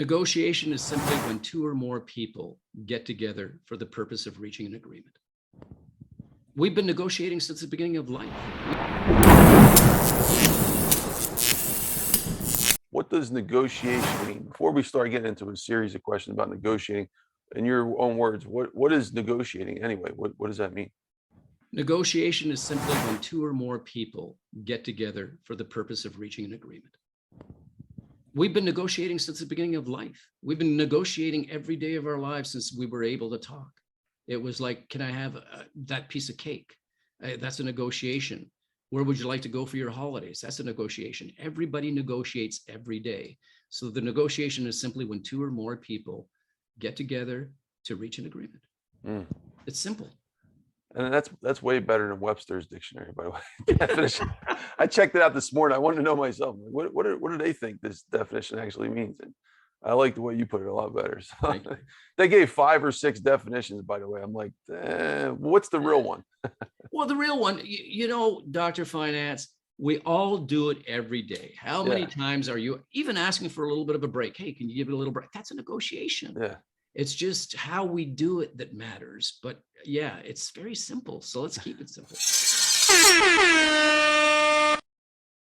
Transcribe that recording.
Negotiation is simply when two or more people get together for the purpose of reaching an agreement. We've been negotiating since the beginning of life. What does negotiation mean? Before we start getting into a series of questions about negotiating, in your own words, what is negotiating anyway? What does that mean? Negotiation is simply when two or more people get together for the purpose of reaching an agreement. We've been negotiating since the beginning of life. We've been negotiating every day of our lives since we were able to talk. It was like, can I have that piece of cake? That's a negotiation. Where would you like to go for your holidays? That's a negotiation. Everybody negotiates every day. So the negotiation is simply when two or more people get together to reach an agreement. It's simple. And that's way better than Webster's dictionary, by the way. Definition. I checked it out this morning. I wanted to know myself, what do they think this definition actually means? And I like the way you put it a lot better. So they gave 5 or 6 definitions, by the way. I'm like, what's the real one? Well, the real one, you know, Dr. Finance, we all do it every day. How many times are you even asking for a little bit of a break? Hey, can you give it a little break? That's a negotiation. Yeah. It's just how we do it that matters. But yeah, it's very simple. So let's keep it simple.